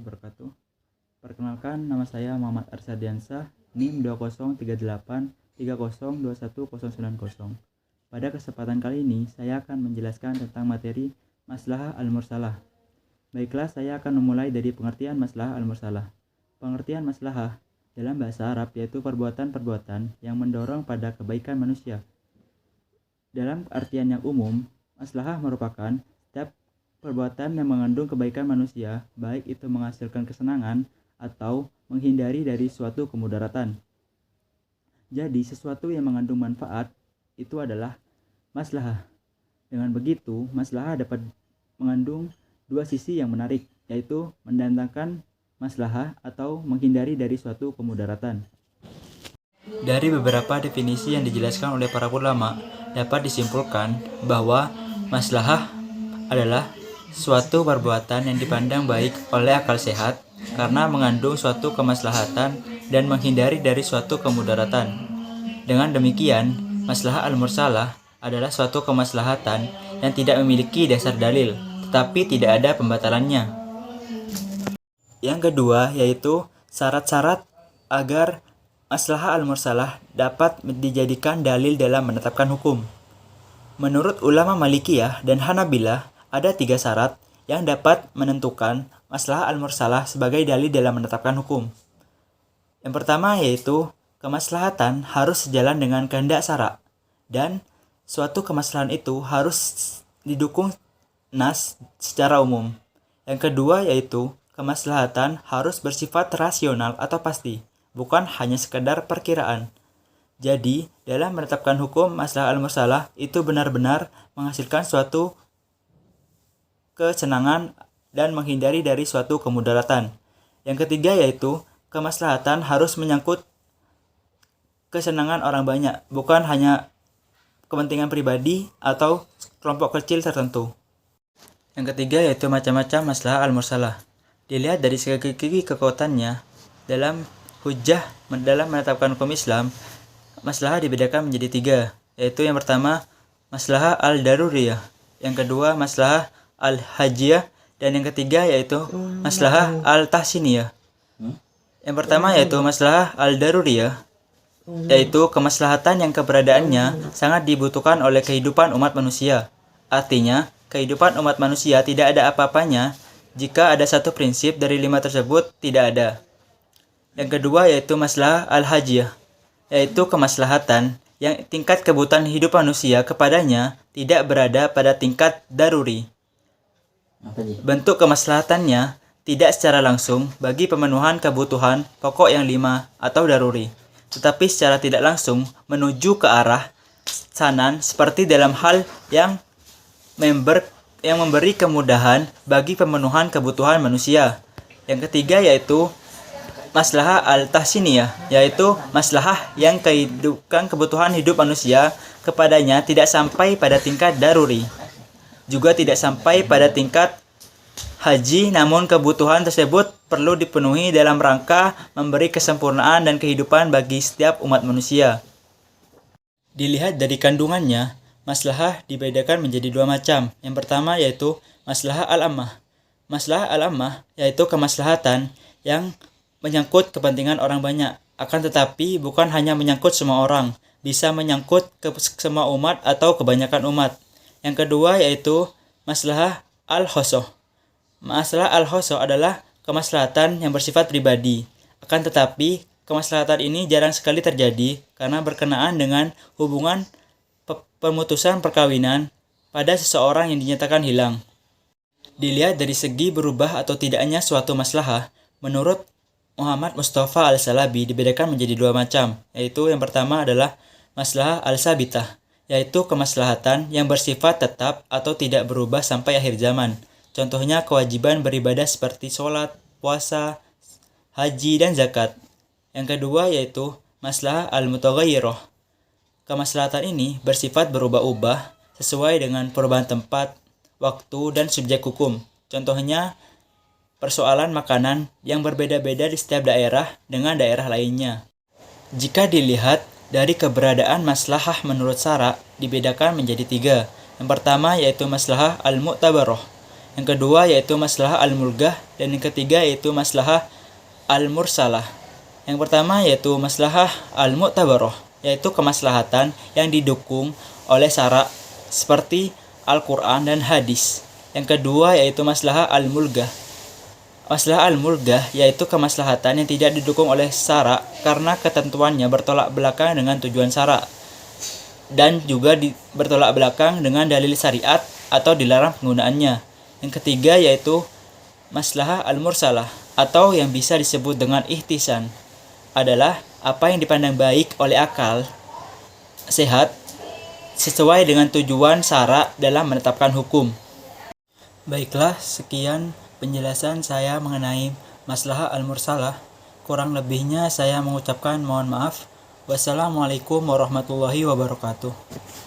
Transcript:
warahmatullahi wabarakatuh. Perkenalkan, nama saya Muhammad Arsadiansah, NIM 203830210090. Pada kesempatan kali ini, saya akan menjelaskan tentang materi Maslahah al-Mursalah. Baiklah, saya akan memulai dari pengertian Maslahah al-Mursalah. Pengertian maslahah dalam bahasa Arab yaitu perbuatan-perbuatan yang mendorong pada kebaikan manusia. Dalam artian yang umum, maslahah merupakan setiap perbuatan yang mengandung kebaikan manusia, baik itu menghasilkan kesenangan atau menghindari dari suatu kemudaratan. Jadi, sesuatu yang mengandung manfaat itu adalah maslahah. Dengan begitu, maslahah dapat mengandung dua sisi yang menarik, yaitu mendatangkan maslahah atau menghindari dari suatu kemudaratan. Dari beberapa definisi yang dijelaskan oleh para ulama, dapat disimpulkan bahwa maslahah adalah suatu perbuatan yang dipandang baik oleh akal sehat karena mengandung suatu kemaslahatan dan menghindari dari suatu kemudaratan. Dengan demikian, maslahah al-mursalah adalah suatu kemaslahatan yang tidak memiliki dasar dalil, tetapi tidak ada pembatalannya. Yang kedua yaitu syarat-syarat agar maslahah al-mursalah dapat dijadikan dalil dalam menetapkan hukum. Menurut ulama Malikiyah dan Hanabilah, ada 3 syarat yang dapat menentukan maslahah al-mursalah sebagai dalil dalam menetapkan hukum. Yang pertama yaitu kemaslahatan harus sejalan dengan kehendak syara, dan suatu kemaslahan itu harus didukung nas secara umum. Yang kedua yaitu kemaslahatan harus bersifat rasional atau pasti, bukan hanya sekedar perkiraan. Jadi, dalam menetapkan hukum maslahah al-mursalah itu benar-benar menghasilkan suatu kesenangan dan menghindari dari suatu kemudaratan. Yang ketiga yaitu kemaslahatan harus menyangkut kesenangan orang banyak, bukan hanya kepentingan pribadi atau kelompok kecil tertentu. Yang ketiga yaitu macam-macam maslahah al-mursalah. Dilihat dari segi kekuatannya, dalam hujjah dalam menetapkan hukum Islam, maslahah dibedakan menjadi 3, yaitu yang pertama maslahah al-daruriyah, yang kedua maslahah al-hajiyah, dan yang ketiga yaitu maslahah al-tahsiniyah. Yang pertama yaitu maslahah al-daruriyah, yaitu kemaslahatan yang keberadaannya sangat dibutuhkan oleh kehidupan umat manusia. Artinya, kehidupan umat manusia tidak ada apa-apanya jika ada satu prinsip dari 5 tersebut tidak ada. Yang kedua yaitu maslahah al-hajiyah, yaitu kemaslahatan yang tingkat kebutuhan hidup manusia kepadanya tidak berada pada tingkat daruri. Bentuk kemaslahatannya tidak secara langsung bagi pemenuhan kebutuhan pokok yang 5 atau daruri, tetapi secara tidak langsung menuju ke arah sanan seperti dalam hal yang memberi kemudahan bagi pemenuhan kebutuhan manusia. Yang ketiga yaitu maslahah al-tahsiniyah, yaitu maslahah yang kebutuhan hidup manusia kepadanya tidak sampai pada tingkat daruri, juga tidak sampai pada tingkat haji, namun kebutuhan tersebut perlu dipenuhi dalam rangka memberi kesempurnaan dan kehidupan bagi setiap umat manusia. Dilihat dari kandungannya, maslahah dibedakan menjadi 2 macam. Yang pertama yaitu maslahah al-ammah. Maslahah al-ammah yaitu kemaslahatan yang menyangkut kepentingan orang banyak, akan tetapi bukan hanya menyangkut semua orang, bisa menyangkut ke semua umat atau kebanyakan umat. Yang kedua yaitu maslahah al-khosoh. Masalah al-khosoh adalah kemaslahatan yang bersifat pribadi, akan tetapi kemaslahatan ini jarang sekali terjadi karena berkenaan dengan hubungan pemutusan perkawinan pada seseorang yang dinyatakan hilang. Dilihat dari segi berubah atau tidaknya suatu maslahah, menurut Muhammad Mustafa al-Salabi dibedakan menjadi 2 macam, yaitu yang pertama adalah maslahah al-sabitah, yaitu kemaslahatan yang bersifat tetap atau tidak berubah sampai akhir zaman. Contohnya kewajiban beribadah seperti sholat, puasa, haji, dan zakat. Yang kedua yaitu maslahah al-mutaghayyirah. Kemaslahatan ini bersifat berubah-ubah sesuai dengan perubahan tempat, waktu, dan subjek hukum. Contohnya persoalan makanan yang berbeda-beda di setiap daerah dengan daerah lainnya. Jika dilihat dari keberadaan maslahah menurut syara dibedakan menjadi 3. Yang pertama yaitu maslahah al-mu'tabarah. Yang kedua yaitu maslahah al-mulghah, dan yang ketiga yaitu maslahah al-mursalah. Yang pertama yaitu maslahah al-mu'tabarah, yaitu kemaslahatan yang didukung oleh syara seperti Al-Quran dan hadis. Yang kedua yaitu maslahah al-mulghah. Maslahah al-mulghah yaitu kemaslahatan yang tidak didukung oleh syara karena ketentuannya bertolak belakang dengan tujuan syara dan juga bertolak belakang dengan dalil syariat atau dilarang penggunaannya. Yang ketiga yaitu maslahah al-mursalah atau yang bisa disebut dengan ihtisan, adalah apa yang dipandang baik oleh akal sehat sesuai dengan tujuan syara dalam menetapkan hukum. Baiklah, sekian penjelasan saya mengenai maslahah al-mursalah. Kurang lebihnya saya mengucapkan mohon maaf. Wassalamualaikum warahmatullahi wabarakatuh.